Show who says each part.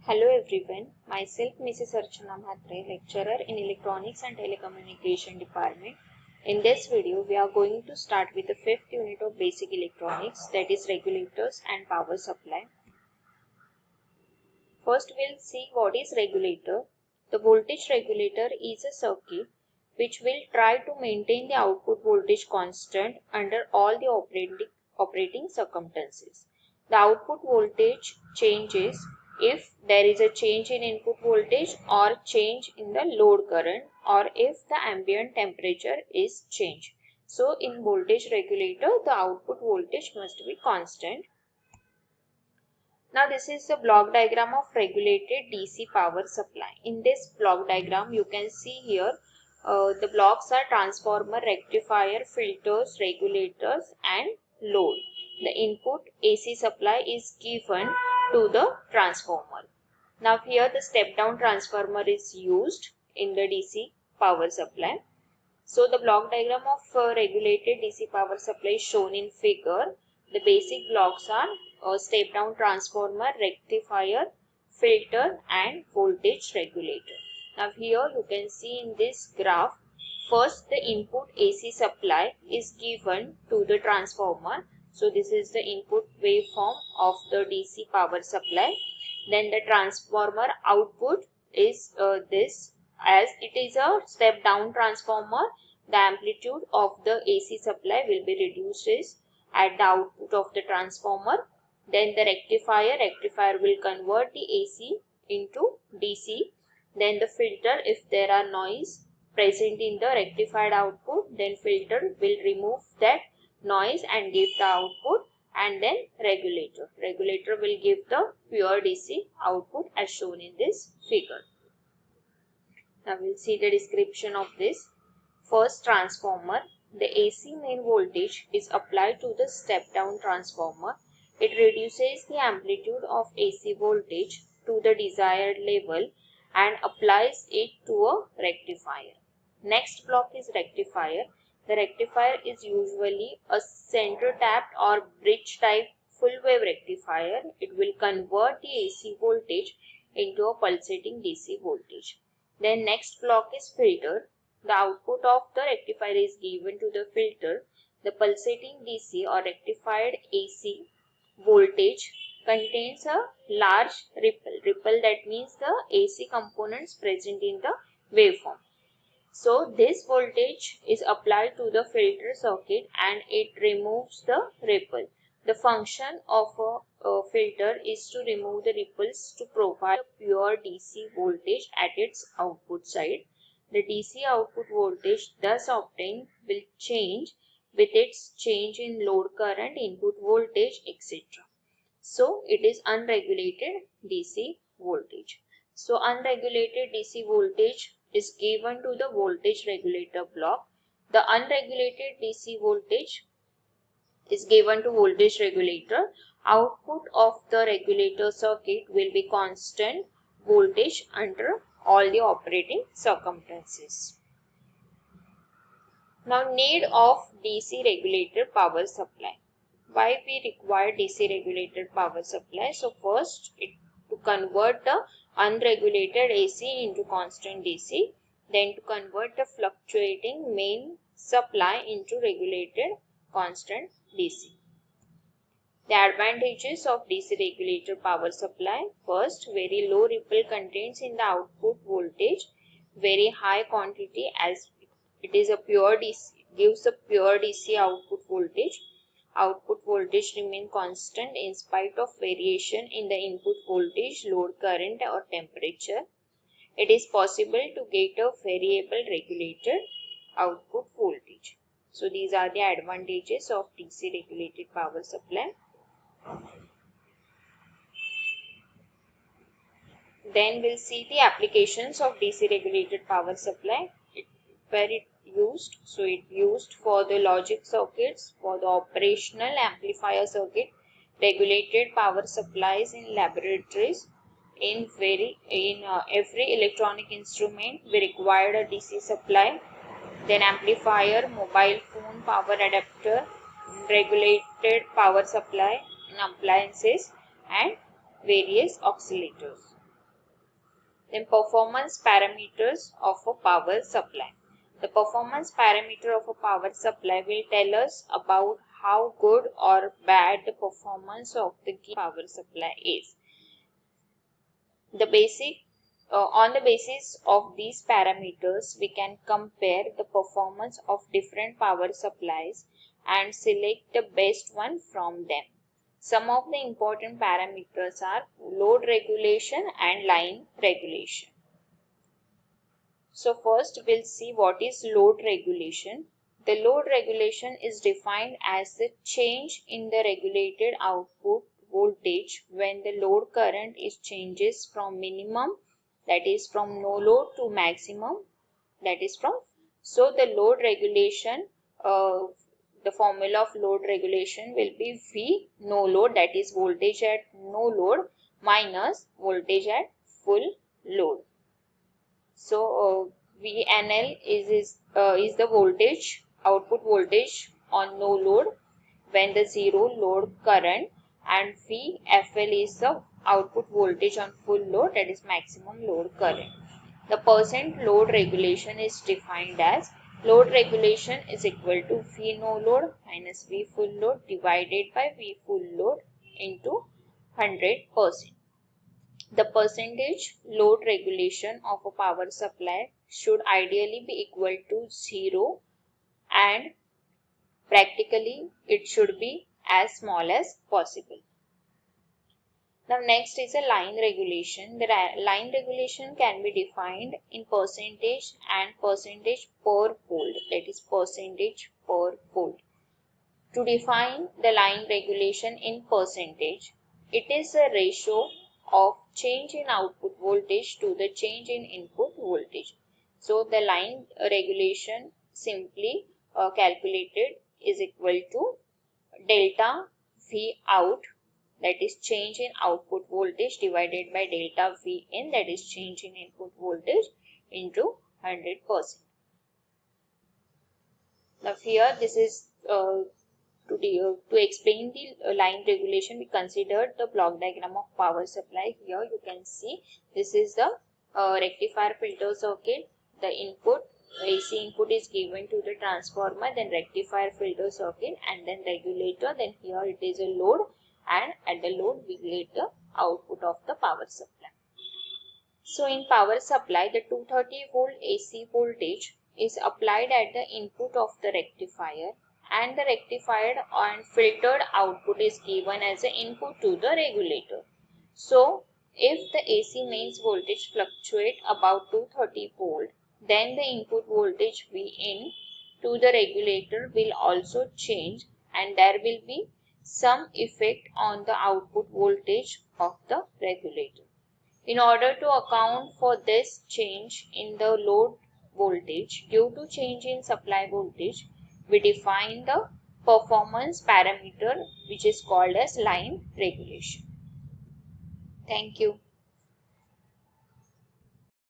Speaker 1: Hello everyone, myself Mrs. Archana Mhatre, lecturer in Electronics and Telecommunication Department. In this video, we are going to start with the 5th unit of Basic Electronics, that is Regulators and Power Supply. First, we'll see what is regulator. The voltage regulator is a circuit which will try to maintain the output voltage constant under all the operating circumstances. The output voltage changes if there is a change in input voltage or change in the load current, or if the ambient temperature is changed. So in voltage regulator, the output voltage must be constant. Now this is the block diagram of regulated DC power supply. In this block diagram, you can see here the blocks are transformer, rectifier, filters, regulators and load. The input AC supply is given to the transformer. Now here the step down transformer is used in the DC power supply. So the block diagram of regulated DC power supply is shown in figure. The basic blocks are a step down transformer, rectifier, filter and voltage regulator. Now here you can see in this graph, first the input AC supply is given to the transformer. So this is the input waveform of the DC power supply. Then the transformer output is this. As it is a step down transformer, the amplitude of the AC supply will be reduced at the output of the transformer. Then the rectifier will convert the AC into DC. Then the filter, if there are noise present in the rectified output, then filter will remove that noise and give the output. And then regulator will give the pure DC output as shown in this figure. Now we'll see the description of this. First, transformer. The AC main voltage is applied to the step down transformer. It reduces the amplitude of AC voltage to the desired level and applies it to a rectifier. Next block is rectifier. The rectifier is usually a center tapped or bridge type full wave rectifier. It will convert the AC voltage into a pulsating DC voltage. Then next block is filter. The output of the rectifier is given to the filter. The pulsating DC or rectified AC voltage contains a large ripple. Ripple, that means the AC components present in the waveform. So this voltage is applied to the filter circuit and it removes the ripple. The function of a filter is to remove the ripples to provide a pure DC voltage at its output side. The DC output voltage thus obtained will change with its change in load current, input voltage, etc. So it is unregulated DC voltage. So unregulated DC voltage is given to the voltage regulator block. The unregulated DC voltage is given to voltage regulator. Output of the regulator circuit will be constant voltage under all the operating circumstances. Now, need of DC regulator power supply. Why we require DC regulated power supply? So first, to convert the unregulated AC into constant DC, then to convert the fluctuating main supply into regulated constant DC. The advantages of DC regulator power supply. First, very low ripple contains in the output voltage, very high quantity as it is a pure DC, gives a pure DC output voltage. Output voltage remain constant in spite of variation in the input voltage, load current or temperature. It is possible to get a variable regulated output voltage. So these are the advantages of DC regulated power supply. Then we'll see the applications of DC regulated power supply. Where it used, so it used for the logic circuits, for the operational amplifier circuit, regulated power supplies in laboratories. In every electronic instrument we required a DC supply. Then amplifier, mobile phone, power adapter, regulated power supply in appliances and various oscillators. Then performance parameters of a power supply. The performance parameter of a power supply will tell us about how good or bad the performance of the power supply is. On the basis of these parameters, we can compare the performance of different power supplies and select the best one from them. Some of the important parameters are load regulation and line regulation. So first we'll see what is load regulation. The load regulation is defined as the change in the regulated output voltage when the load current is changes from minimum, that is from no load, to maximum, that is from. So the load regulation, the formula of load regulation will be V no load, that is voltage at no load, minus voltage at full load. So VNL is the voltage, output voltage on no load when the zero load current, and VFL is the output voltage on full load, that is maximum load current. The percent load regulation is defined as load regulation is equal to V no load minus V full load divided by V full load into 100%. The percentage load regulation of a power supply should ideally be equal to 0, and practically it should be as small as possible. Now next is a line regulation. The line regulation can be defined in percentage and percentage per volt, that is percentage per volt. To define the line regulation in percentage, it is a ratio of change in output voltage to the change in input voltage. So the line regulation simply calculated is equal to delta V out, that is change in output voltage, divided by delta V in, that is change in input voltage, into 100%. Now here this is to explain the line regulation, we considered the block diagram of power supply. Here you can see this is the rectifier filter circuit. The input, AC input is given to the transformer, then rectifier filter circuit, and then regulator. Then here it is a load, and at the load we get the output of the power supply. So in power supply, the 230 volt AC voltage is applied at the input of the rectifier, and the rectified and filtered output is given as an input to the regulator. So if the AC mains voltage fluctuate about 230 volt, then the input voltage Vin to the regulator will also change, and there will be some effect on the output voltage of the regulator. In order to account for this change in the load voltage due to change in supply voltage, we define the performance parameter, which is called as line regulation. Thank you.